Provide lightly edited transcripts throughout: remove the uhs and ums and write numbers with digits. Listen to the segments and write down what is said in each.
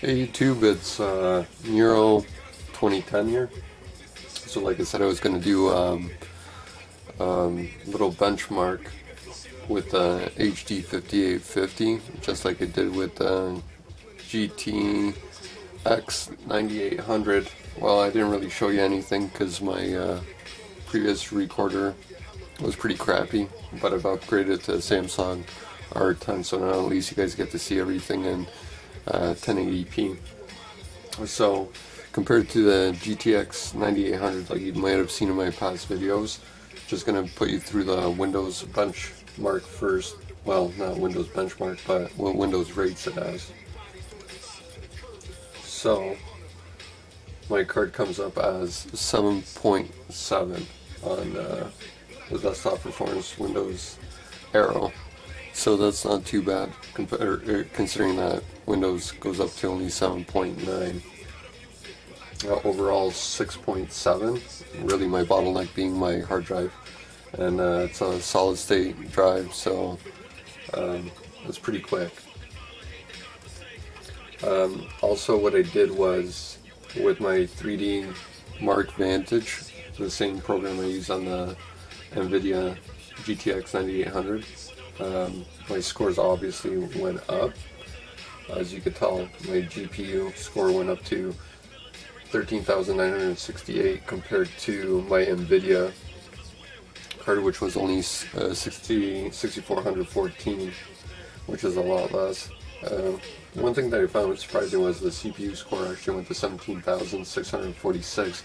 Hey YouTube, it's Nero 2010 here. So like I said, I was going to do little benchmark with HD5850, just like I did with GTX 9800. Well, I didn't really show you anything because my previous recorder was pretty crappy, but I've upgraded to Samsung R10, so now at least you guys get to see everything in 1080p. So compared to the GTX 9800, like you might have seen in my past videos, just going to put you through the Windows benchmark first. Well, not Windows benchmark, but what Windows rates it as. So my card comes up as 7.7 on the desktop performance Windows Aero. So that's not too bad considering that Windows goes up to only 7.9. Overall 6.7. Really my bottleneck being my hard drive. And it's a solid state drive, so it's pretty quick. Also what I did was, with my 3D Mark Vantage, the same program I use on the NVIDIA GTX 9800, my scores obviously went up. As you could tell, my GPU score went up to 13,968 compared to my NVIDIA card, which was only 6,414, which is a lot less. One thing that I found surprising was the CPU score actually went to 17,646,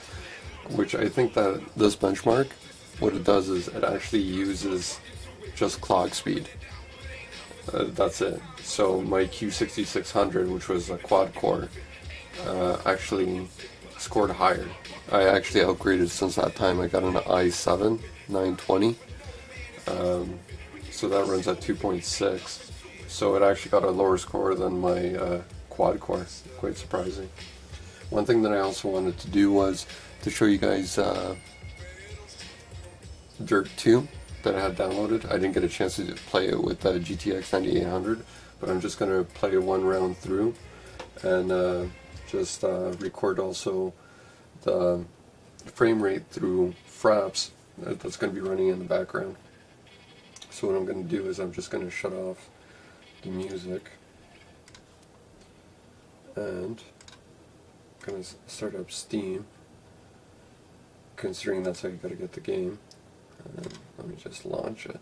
which I think that this benchmark, what it does is it actually uses just clock speed. That's it. So my Q6600, which was a quad core, actually scored higher. I actually upgraded since that time. I got an i7 920, so that runs at 2.6. So it actually got a lower score than my quad core. Quite surprising. One thing that I also wanted to do was to show you guys Dirt 2 that I had downloaded. I didn't get a chance to play it with GTX 9800, but I'm just going to play one round through and just record also the frame rate through fraps that's going to be running in the background. So what I'm going to do is I'm just going to shut off the music and I'm going to start up Steam, considering that's how you got to get the game. And let me just launch it.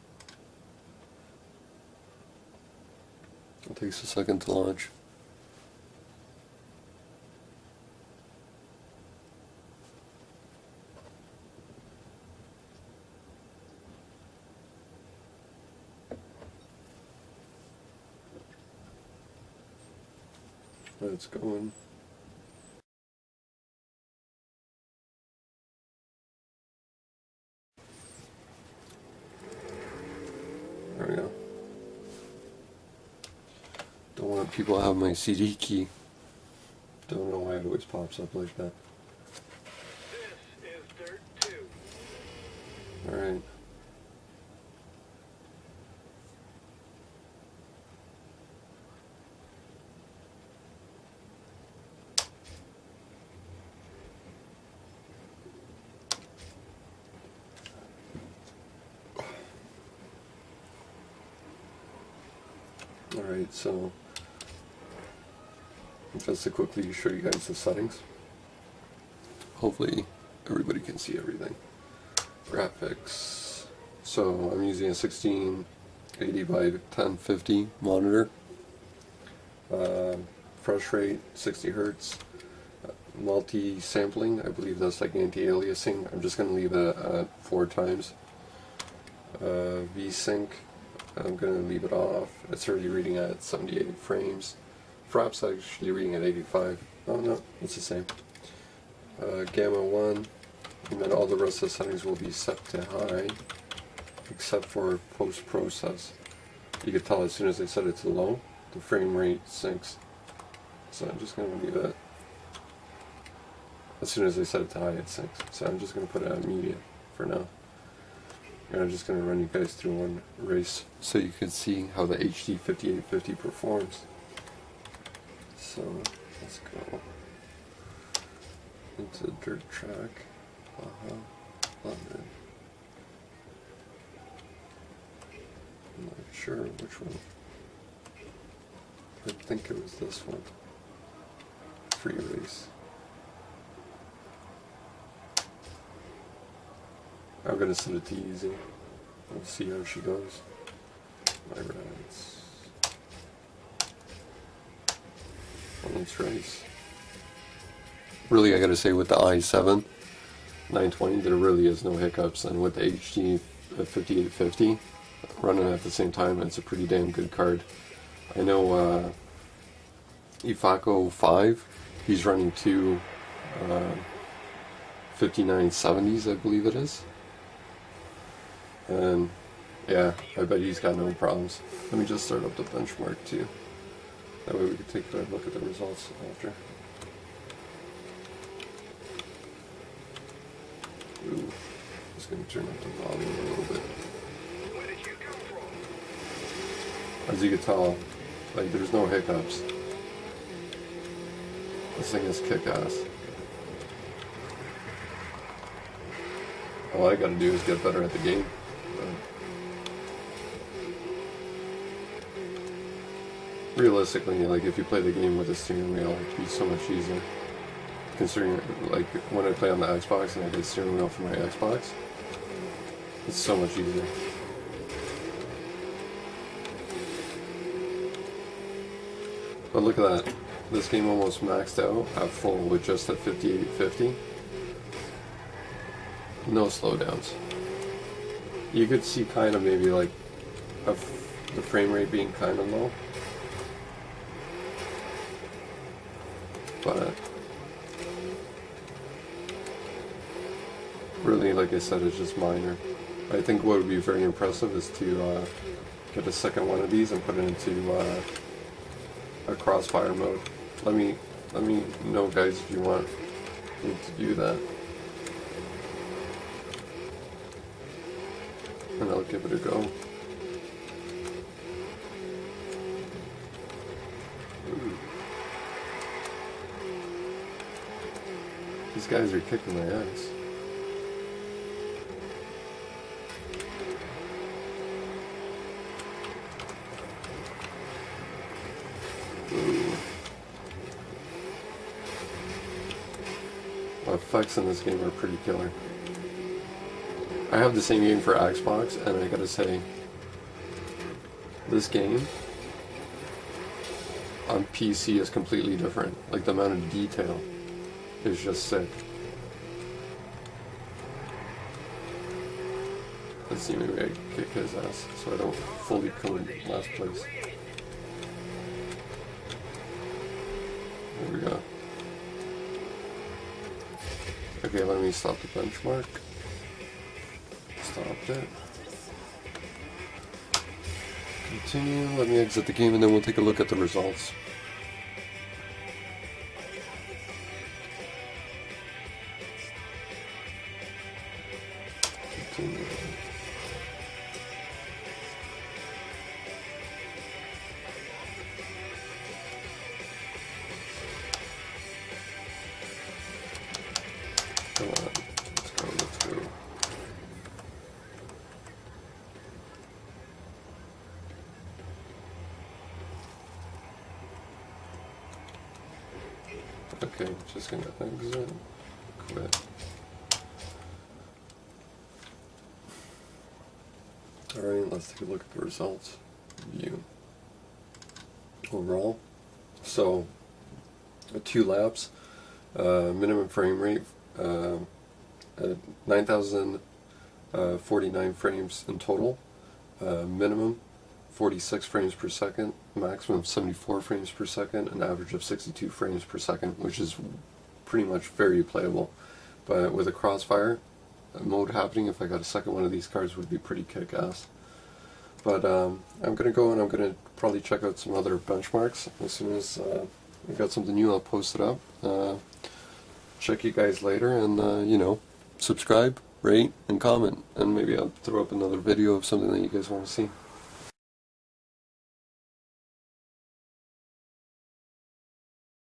It takes a second to launch. It's going. There we go. Don't want people to have my CD key. Don't know why it always pops up like that. This is Dirt 2. Alright. Alright, so just to quickly show you guys the settings. Hopefully everybody can see everything. Graphics. So I'm using a 1680 by 1050 monitor. Refresh rate 60 Hz. Multi-sampling, I believe that's like anti-aliasing. I'm just going to leave it at 4 times. VSync, I'm going to leave it off. It's already reading at 78 frames. Fraps actually reading at 85. Oh no, it's the same. Gamma 1, and then all the rest of the settings will be set to high, except for post-process. You can tell as soon as I set it to low, the frame rate sinks. So I'm just going to leave it. As soon as I set it to high, it sinks. So I'm just going to put it at medium for now. And I'm just going to run you guys through one race so you can see how the HD5850 performs. So Let's go into dirt track. London. I'm not sure which one. I think it was this one. Free race. I'm gonna set it to easy. We'll see how she goes. My rides. Let's race. Really, I gotta say, with the i7 920, there really is no hiccups, and with the HD 5850 running at the same time, it's a pretty damn good card. I know Ifako 5, he's running two 5970s, I believe it is. And yeah, I bet he's got no problems. Let me just start up the benchmark too. That way we can take a look at the results after. Ooh, just gonna turn up the volume a little bit. Where did you come from? As you can tell, like, there's no hiccups. This thing is kick-ass. All I gotta do is get better at the game. Realistically, like, if you play the game with a steering wheel, it'd be so much easier. Considering, like, when I play on the Xbox and I get a steering wheel for my Xbox, it's so much easier. But look at that. This game almost maxed out at full with just a 5850. No slowdowns. You could see kind of maybe like the frame rate being kind of low. But really, like I said, it's just minor. I think what would be very impressive is to get a second one of these and put it into a crossfire mode. Let me know, guys, if you want me to do that, and I'll give it a go. Ooh. These guys are kicking my ass. The effects in this game are pretty killer. I have the same game for Xbox, and I gotta say, this game on PC is completely different. Like, the amount of detail is just sick. Let's see, maybe I can kick his ass so I don't fully come in last place. There we go. Okay, let me stop the benchmark. Stopped it. Continue. Let me exit the game and then we'll take a look at the results. Continue. Come on, let's go, let's go. Okay, just gonna exit, quit. Alright, let's take a look at the results. View. Overall. So, 2 laps, minimum frame rate, 9,049 frames in total, minimum 46 frames per second, maximum 74 frames per second, an average of 62 frames per second, which is pretty much very playable. But with a crossfire mode happening, if I got a second one of these cards, would be pretty kick-ass. But I'm going to go and I'm going to probably check out some other benchmarks. As soon as I got something new, I'll post it up. Check you guys later, and you know, subscribe, rate, and comment, and maybe I'll throw up another video of something that you guys want to see.